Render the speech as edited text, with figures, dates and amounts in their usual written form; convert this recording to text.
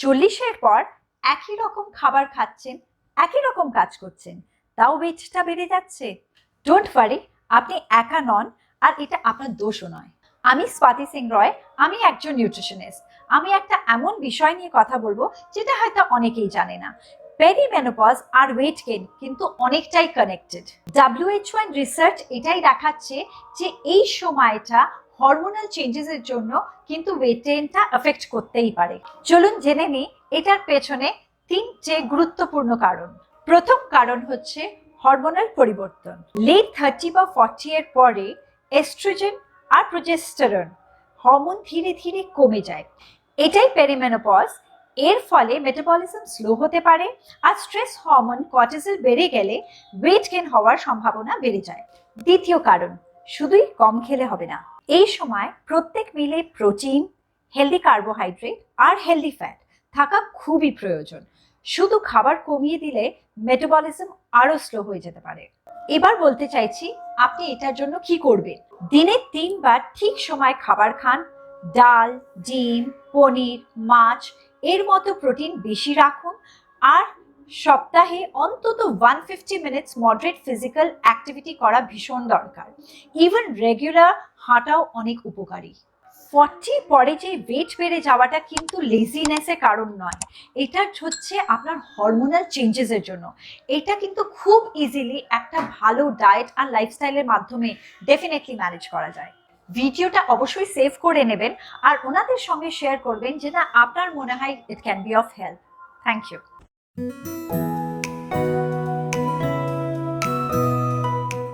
40-এর পর একই রকম খাবার খাচ্ছেন, একই রকম কাজ করছেন, তাও ওয়েটটা বেড়ে যাচ্ছে। ডোন্ট ওয়ারি, আপনি একা নন, আর এটা আপনার দোষও নয়। আমি স্বাতি সিং রয়, আমি একজন নিউট্রিশনিস্ট। আমি একটা এমন বিষয় নিয়ে কথা বলবো যেটা হয়তো অনেকেই জানে না। পেরিমেনোপজ আর ওয়েট গেইন কিন্তু অনেকটাই কানেক্টেড। WHO এর রিসার্চ এটাই দেখাচ্ছে যে এই সময়টা হরমোনাল চেঞ্জেসের জন্য কিন্তু ওয়েট গেইনটা এফেক্ট করতেই পারে। চলুন জেনে নিই এটার পেছনে 3টে গুরুত্বপূর্ণ কারণ। প্রথম কারণ হচ্ছে হরমোনাল পরিবর্তন। লেট 30 বা 40 এর পরে এস্ট্রোজেন আর প্রোজেস্টেরন হরমোন ধীরে ধীরে কমে যায়। এটাই পেরিমেনোপজ। এর ফলে মেটাবলিজম স্লো হতে পারে, আর স্ট্রেস হরমোন কর্টিসল বেড়ে গেলে ওয়েট গেইন হওয়ার সম্ভাবনা বেড়ে যায়। দ্বিতীয় কারণ, শুধুই কম খেলে হবে না। এই সময় প্রত্যেক মিলে প্রোটিন, হেলদি কার্বোহাইড্রেট আর হেলদি ফ্যাট থাকা খুবই প্রয়োজন। শুধু খাবার কমিয়ে দিলে মেটাবলিজম আরো স্লো হয়ে যেতে পারে। এবার বলতে চাইছি আপনি এটার জন্য কি করবেন। দিনে 3 বার ঠিক সময় খাবার খান। ডাল, ডিম, পনির, মাছ এর মতো প্রোটিন বেশি রাখুন। আর সপ্তাহে অন্তত 150 মিনিটস মডারেট ফিজিক্যাল অ্যাক্টিভিটি করা ভীষণ দরকার। ইভেন রেগুলার হাঁটাও অনেক উপকারী। 40 পরে যে ওয়েট বেড়ে যাওয়াটা কিন্তু লেজিনেসের কারণ নয়, এটা হচ্ছে আপনার হরমোনাল চেঞ্জেসের জন্য। এটা কিন্তু খুব ইজিলি একটা ভালো ডায়েট আর লাইফস্টাইলের মাধ্যমে ডেফিনেটলি ম্যানেজ করা যায়। ভিডিওটা অবশ্যই সেভ করে নেবেন আর ওনাদের সঙ্গে শেয়ার করবেন যেটা আপনার মনে হয় it can be of help. Thank you.